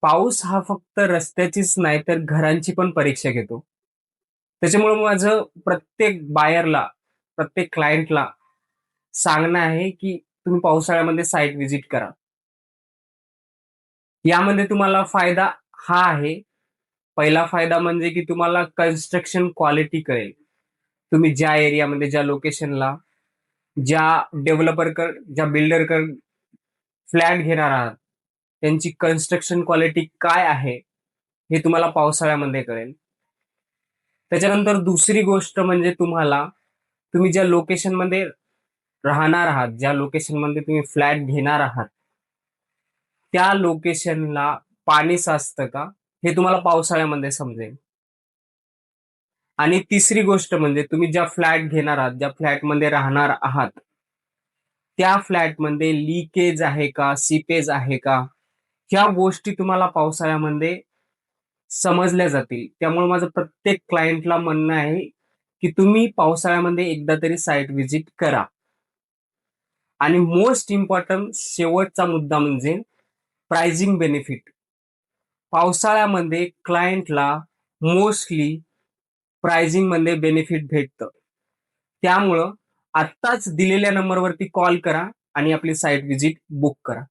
पाऊस हा फक्त रस्त्याचीच नाही तर घरांची पण परीक्षा घेतो. त्याच्यामुळे माझं प्रत्येक बायरला, प्रत्येक क्लायंटला सांगणं आहे की तुम्ही पावसाळ्यामध्ये साईट व्हिजिट करा. यामध्ये तुम्हाला फायदा हा आहे. पहिला फायदा म्हणजे की तुम्हाला कन्स्ट्रक्शन क्वालिटी कळेल. तुम्ही ज्या एरियामध्ये, ज्या लोकेशनला, ज्या ज्या बिल्डरकडे फ्लॅट घेणार आहात, त्यांची कन्स्ट्रक्शन क्वालिटी काय आहे, हे तुम्हाला पावसाळ्यामध्ये कळेल. त्याच्यानंतर दुसरी गोष्ट म्हणजे तुम्ही ज्या लोकेशनमध्ये राहणार आहात, ज्या लोकेशनमध्ये तुम्ही फ्लॅट घेणार आहात, त्या लोकेशनला पाणी साचतं का, हे तुम्हाला पावसाळ्यामध्ये समजेल. आणि तिसरी गोष्ट म्हणजे तुम्ही ज्या फ्लॅट घेणार आहात, ज्या फ्लॅटमध्ये राहणार आहात, त्या फ्लॅटमध्ये लिकेज आहे का, सीपेज आहे का, ह्या गोष्टी तुम्हाला पावसाळ्यामध्ये समजल्या जातील. त्यामुळे माझं प्रत्येक क्लायंटला म्हणणं आहे की तुम्ही पावसाळ्यामध्ये एकदा तरी साईट व्हिजिट करा. आणि मोस्ट इम्पॉर्टंट शेवटचा मुद्दा म्हणजे प्राइसिंग बेनिफिट. पावसाळ्यामध्ये क्लायंटला मोस्टली प्राइसिंग मध्ये बेनिफिट भेटतं. त्यामुळं आत्ताच दिलेल्या नंबरवरती कॉल करा आणि आपली साईट व्हिजिट बुक करा.